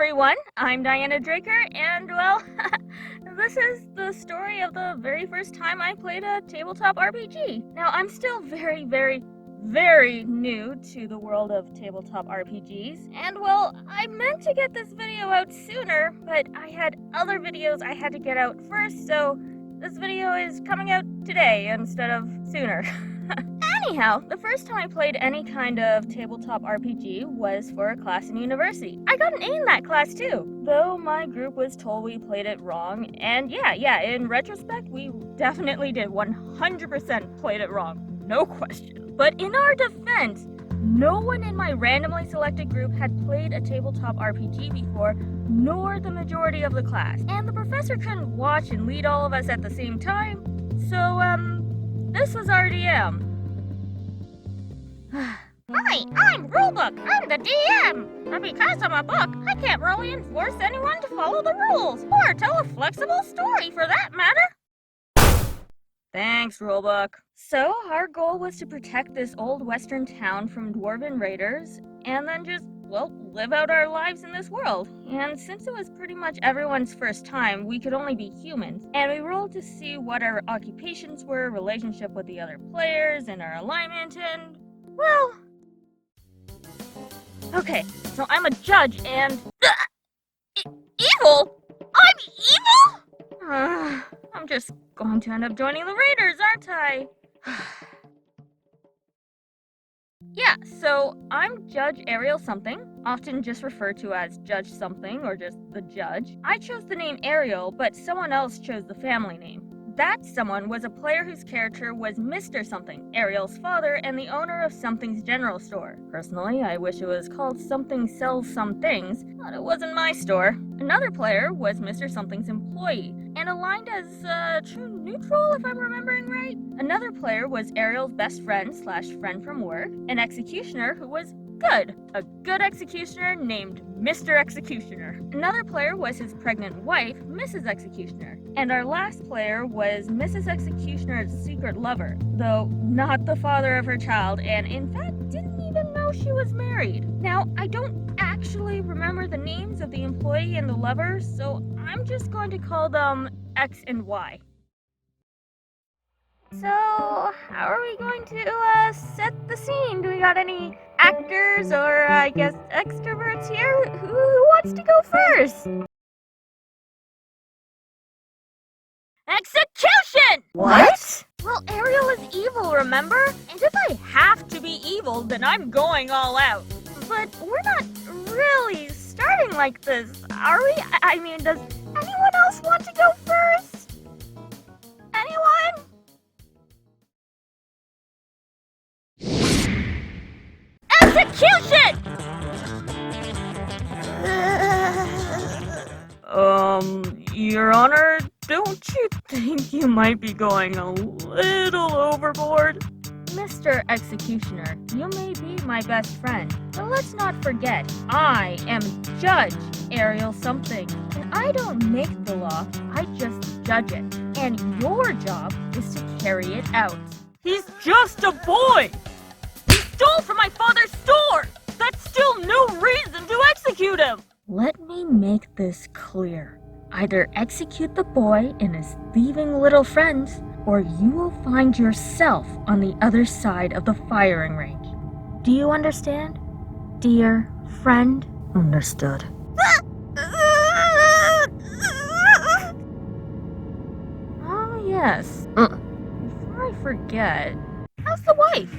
everyone, I'm Diana Draker, and well, this is the story of the very first time I played a tabletop RPG. Now, I'm still very, very, very new to the world of tabletop RPGs, and well, I meant to get this video out sooner, but I had other videos I had to get out first, so this video is coming out today instead of sooner. Anyhow, the first time I played any kind of tabletop RPG was for a class in university. I got an A in that class too, though my group was told we played it wrong, and yeah, in retrospect, we definitely did 100% played it wrong, no question. But in our defense, no one in my randomly selected group had played a tabletop RPG before, nor the majority of the class, and the professor couldn't watch and lead all of us at the same time, so this was our DM. Hi, I'm Rulebook. I'm the DM. But because I'm a book, I can't really enforce anyone to follow the rules, or tell a flexible story for that matter. Thanks, Rulebook. So, our goal was to protect this old western town from dwarven raiders, and then just, well, live out our lives in this world. And since it was pretty much everyone's first time, we could only be humans, and we rolled to see what our occupations were, relationship with the other players, and our alignment, and, well... Okay, so I'm a judge, and... Evil? I'm evil? I'm just going to end up joining the raiders, aren't I? Yeah, so I'm Judge Ariel something, often just referred to as Judge something or just the judge. I chose the name Ariel, but someone else chose the family name. That someone was a player whose character was Mr. Something, Ariel's father and the owner of Something's general store. Personally, I wish it was called Something Sells Some Things, but it wasn't my store. Another player was Mr. Something's employee, and aligned as true neutral if I'm remembering right. Another player was Ariel's best friend / friend from work, an executioner who was good. A good executioner named Mr. Executioner. Another player was his pregnant wife, Mrs. Executioner. And our last player was Mrs. Executioner's secret lover, though not the father of her child, and in fact didn't even know she was married. Now, I don't actually remember the names of the employee and the lover, so I'm just going to call them X and Y. So, how are we going to set the scene? Do we got any actors or, I guess, extroverts here? Who wants to go first? Execution! What? Well, Ariel is evil, remember? And if I have to be evil, then I'm going all out. But we're not really starting like this, are we? I mean, does anyone else want to go first? Anyone? Execution! Your Honor, don't you think you might be going a little overboard? Mr. Executioner, you may be my best friend, but let's not forget, I am Judge Ariel something, and I don't make the law, I just judge it, and your job is to carry it out. He's just a boy! He stole from my father's store! That's still no reason to execute him! Let me make this clear. Either execute the boy and his thieving little friends, or you will find yourself on the other side of the firing range. Do you understand, dear friend? Understood. Oh, yes. Before I forget, how's the wife?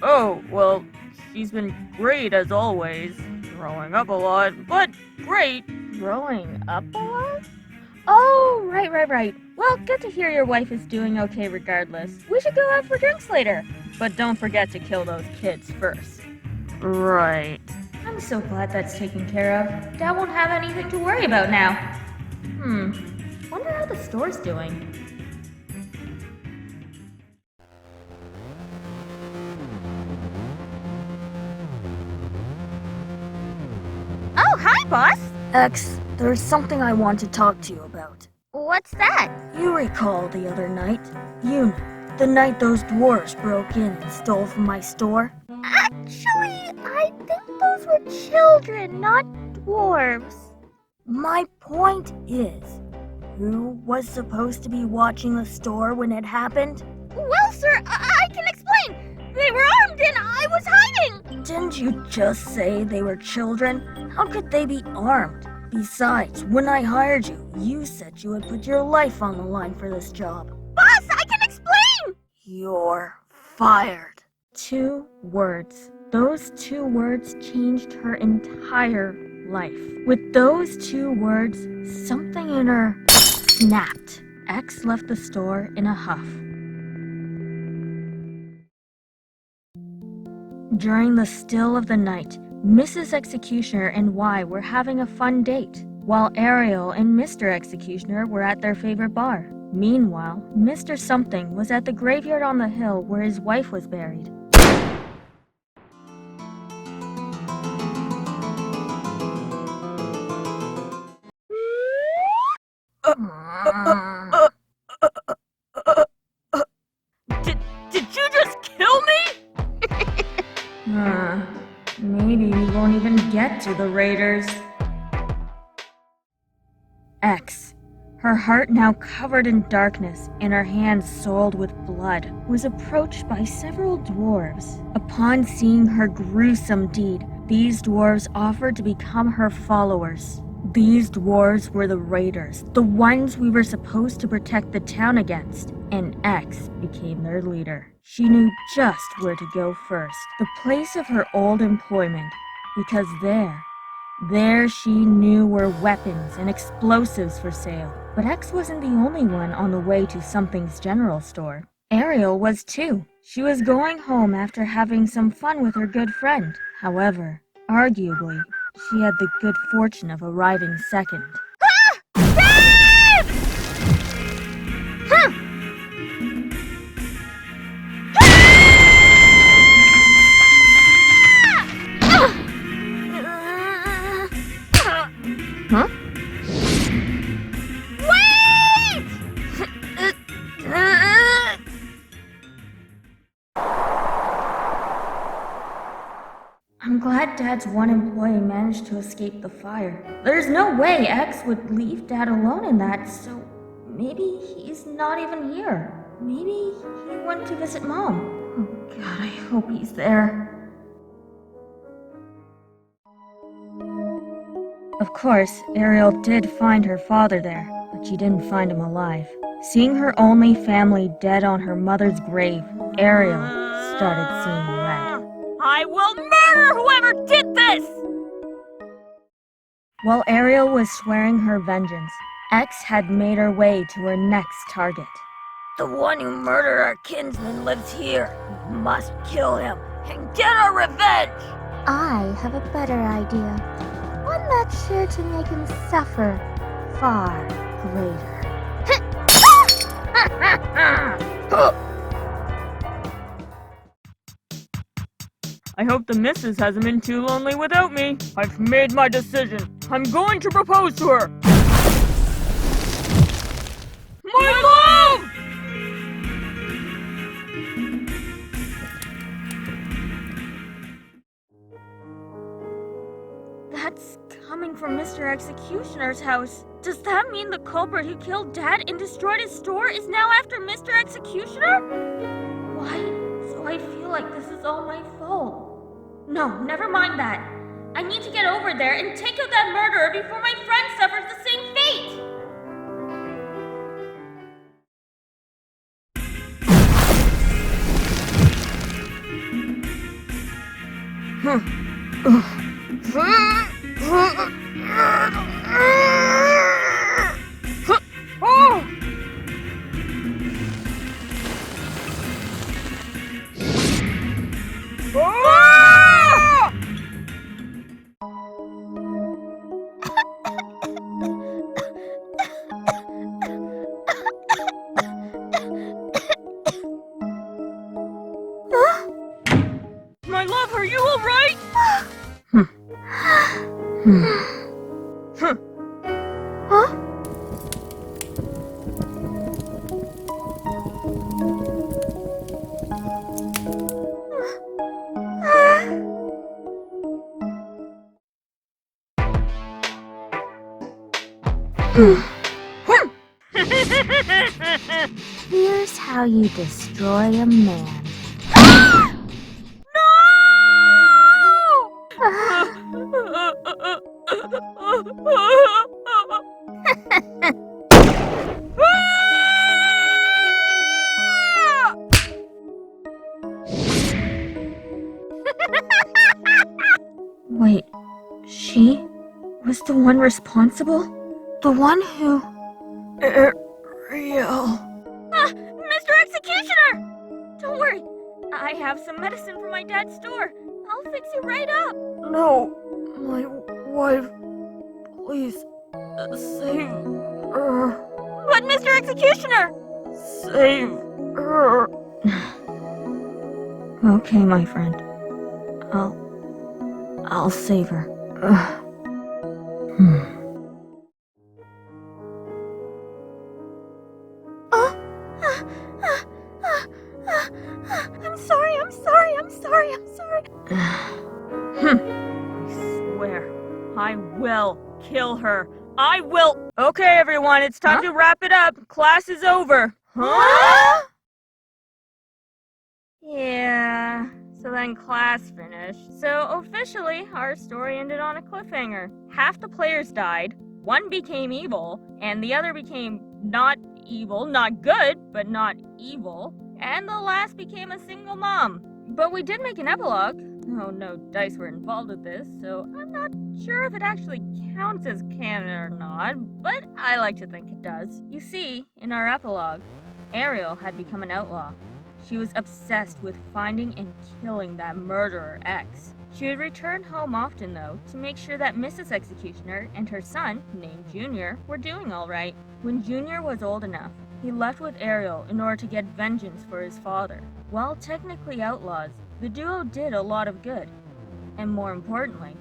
Oh, well, she's been great as always. Growing up a lot, but great. Growing up a lot? Oh, right. Well, good to hear your wife is doing okay regardless. We should go out for drinks later. But don't forget to kill those kids first. Right. I'm so glad that's taken care of. Dad won't have anything to worry about now. Wonder how the store's doing. Oh, hi, boss! X, there's something I want to talk to you about. What's that? You recall the other night? The night those dwarves broke in and stole from my store? Actually, I think those were children, not dwarves. My point is, who was supposed to be watching the store when it happened? Well, sir, I can explain. They were armed and I was hiding. Didn't you just say they were children? How could they be armed? Besides, when I hired you, you said you would put your life on the line for this job. Boss, I can explain. You're fired. 2 words. Those 2 words changed her entire life. With those 2 words, something in her snapped. X left the store in a huff. During the still of the night, Mrs. Executioner and Y were having a fun date, while Ariel and Mr. Executioner were at their favorite bar. Meanwhile, Mr. Something was at the graveyard on the hill where his wife was buried. Did you just kill me? Maybe we won't even get to the Raiders. X, her heart now covered in darkness and her hands soiled with blood, was approached by several dwarves. Upon seeing her gruesome deed, these dwarves offered to become her followers. These dwarves were the Raiders, the ones we were supposed to protect the town against, and X became their leader. She knew just where to go first, the place of her old employment, because there she knew were weapons and explosives for sale. But X wasn't the only one on the way to Something's general store. Ariel was too. She was going home after having some fun with her good friend. However, arguably, she had the good fortune of arriving second. Huh? Wait! I'm glad Dad's one employee managed to escape the fire. There's no way X would leave Dad alone in that, so maybe he's not even here. Maybe he went to visit Mom. Oh God, I hope he's there. Of course, Ariel did find her father there, but she didn't find him alive. Seeing her only family dead on her mother's grave, Ariel started seeing red. I will murder whoever did this! While Ariel was swearing her vengeance, X had made her way to her next target. The one who murdered our kinsman lives here. We must kill him and get our revenge! I have a better idea. One that's sure to make him suffer far greater. I hope the missus hasn't been too lonely without me. I've made my decision. I'm going to propose to her. My love! That's coming from Mr. Executioner's house. Does that mean the culprit who killed Dad and destroyed his store is now after Mr. Executioner? Why? So I feel like this is all my fault. No, never mind that. I need to get over there and take out that murderer before my friend suffers the same fate! My love, are you alright? Here's how you destroy a man. Wait, she was the one responsible? The one who... Ariel... Mr. Executioner! Don't worry, I have some medicine from my dad's store. I'll fix you right up. No, my wife... Please, save her. But Mr. Executioner! Save her. Okay, my friend. I'll save her. I swear, I will kill her. I will. Okay, everyone, it's time to wrap it up. Class is over. Huh? Yeah, so then class finished. So officially, our story ended on a cliffhanger. Half the players died, one became evil, and the other became not evil, not good, but not evil, and the last became a single mom. But we did make an epilogue. Oh, no dice were involved with this, so I'm not sure if it actually counts as canon or not, but I like to think it does. You see, in our epilogue, Ariel had become an outlaw. She was obsessed with finding and killing that murderer X. She would return home often, though, to make sure that Mrs. Executioner and her son, named Junior, were doing all right. When Junior was old enough, he left with Ariel in order to get vengeance for his father. While technically outlaws, the duo did a lot of good. And more importantly,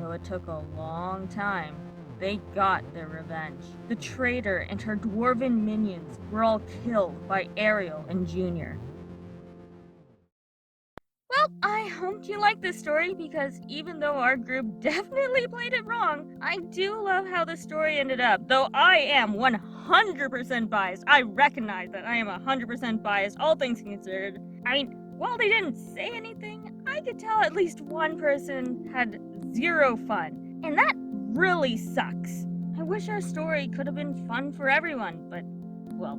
though it took a long time, they got their revenge. The traitor and her dwarven minions were all killed by Ariel and Junior. Well, I hope you like this story, because even though our group definitely played it wrong, I do love how the story ended up. Though I am 100% biased. I recognize that I am 100% biased, all things considered. I mean, while they didn't say anything, I could tell at least one person had zero fun. And that really sucks. I wish our story could have been fun for everyone, but, well,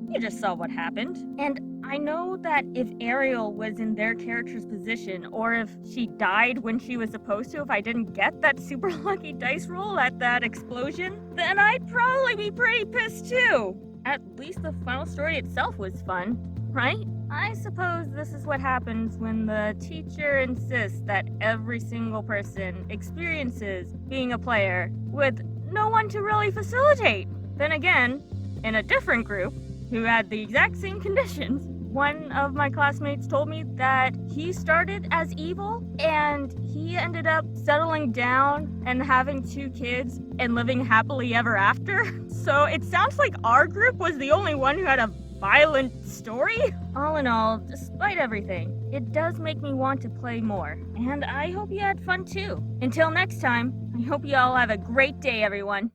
you just saw what happened. And I know that if Ariel was in their character's position, or if she died when she was supposed to, if I didn't get that super lucky dice roll at that explosion, then I'd probably be pretty pissed too. At least the final story itself was fun, right? I suppose this is what happens when the teacher insists that every single person experiences being a player with no one to really facilitate. Then again, in a different group who had the exact same conditions, one of my classmates told me that he started as evil and he ended up settling down and having 2 kids and living happily ever after. So it sounds like our group was the only one who had a violent story? All in all, despite everything, it does make me want to play more, and I hope you had fun too. Until next time, I hope you all have a great day, everyone.